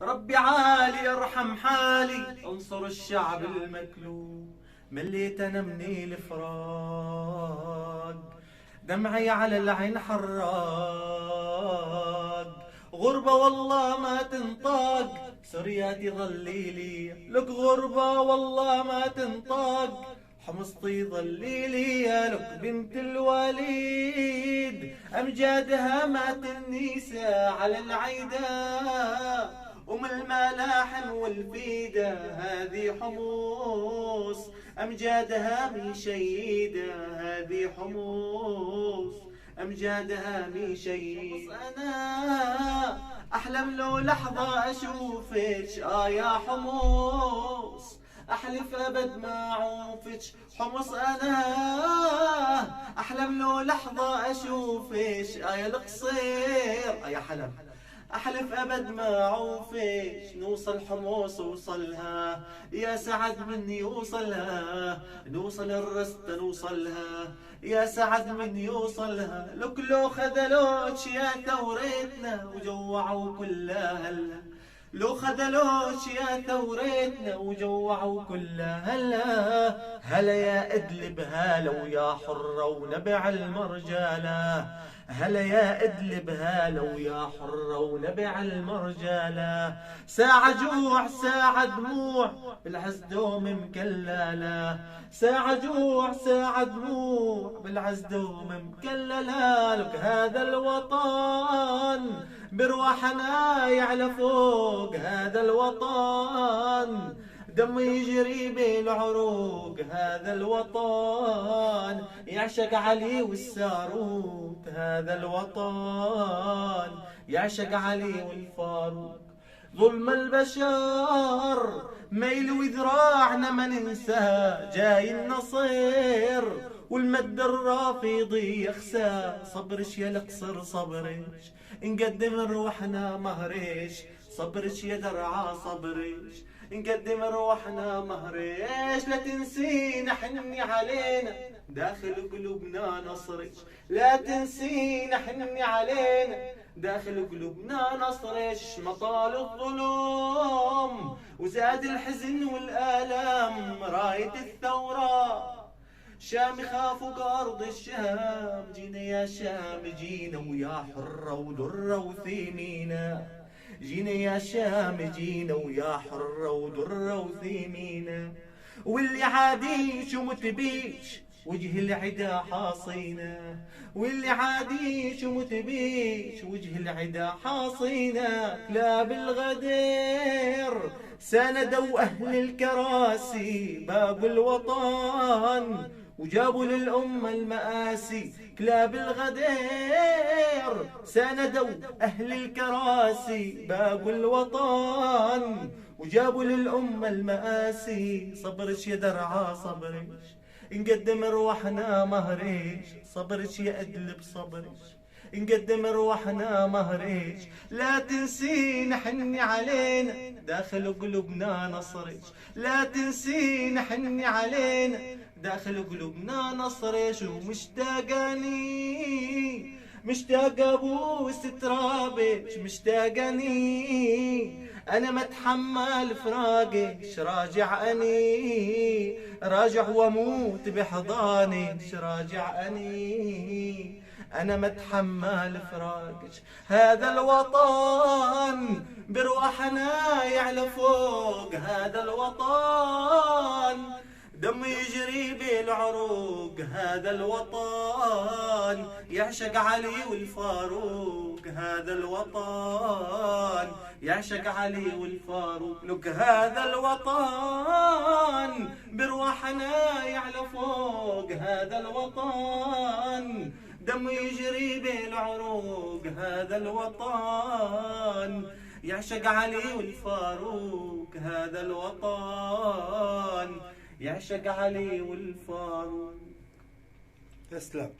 ربي عالي ارحم حالي، انصر الشعب المكلوب. مليت انا من الفراق، دمعي على العين حراق. غربة والله ما تنطاق، سرياتي ظليلي لك غربة والله ما تنطاق. حمصتي ظليلي يا لك بنت الوليد، أمجادها مات النساء على العيدان. أم الملاحم والفيدة هذه حمص، أمجادها من شيدة هذه حمص، أمجادها من شيد. أنا أحلم لو لحظة أشوفك يا حمص، أحلف أبد ما أعوفك حمص. أنا أحلم لو لحظة أشوفك يا القصير يا حلم، أحلف أبد ما أعوفش. نوصل حمص وصلها يا سعد من يوصلها، نوصل الرست نوصلها يا سعد من يوصلها. لك لو خذلوش يا ثورتنا وجوعوا كل أهلها، لو خذلوش يا ثورتنا وجوعوا كل أهلها. هلا يا إدلب هلا ويا حرة ونبع المرجالة، هلا يا إدلب هلا ويا حرة ونبع المرجالة. ساعة جوع ساعة دموع بالعز دوم مكللة، ساعة جوع ساعة دموع بالعز دوم مكللة. لك هذا الوطن برواحنا يعلى فوق، هذا الوطن دم يجري بالعروق. هذا الوطن يعشق علي والساروت، هذا الوطن يعشق علي والفاروق. ظلم البشر ميل وذراعنا ما ننسى، جاي النصير والمد الرافضي يخسى. صبرش يا القصر صبرش، نقدم روحنا مهرش. صبرش يا درعا صبرش، نقدم روحنا مهرش. لا تنسينا حني علينا داخل قلوبنا نصرش، لا تنسينا حني علينا داخل قلوبنا نصرش. مطال الظلم وزاد الحزن والآلام، راية الثورة شام يخافوا أرض الشام. جينا يا شام جينا ويا حرة ودرة وثمينة، جينا يا شام جينا ويا حرة ودرة وثمينة. واللي عاديش ومتبيش وجه العدا حاصينا، واللي عاديش ومتبيش وجه العدا حاصينا. كلاب الغدير ساندوا أهل الكراسي باب الوطن وجابوا للأمة المآسي. كلاب الغدير ساندوا أهل الكراسي باب الوطن وجابوا للأمة المآسي. صبرش يا درعا صبرش، نقدم روحنا مهريش. صبرش يا أدلب صبرش، نقدم روحنا مهريش. لا تنسينا حني علينا داخل قلوبنا نصرش، لا تنسينا حني علينا داخل قلوبنا نصرش. ومشتاقاني مشتاق ابوس ترابش، مشتاقاني انا ما اتحمل فراقش. راجع اني راجع واموت بحضانش، راجع اني انا ما اتحمل فراقش. هذا الوطن برواحنا يعلى فوق، هذا الوطن دم يجري بالعروق. هذا الوطن يعشق علي والفاروق، هذا الوطن يعشق علي والفاروق. لك هذا الوطن برواحنا يعلى فوق، هذا الوطن دم يجري بالعروق. هذا الوطن يعشق علي والفاروق، هذا الوطن يعشق علي والفاروق. تسلم.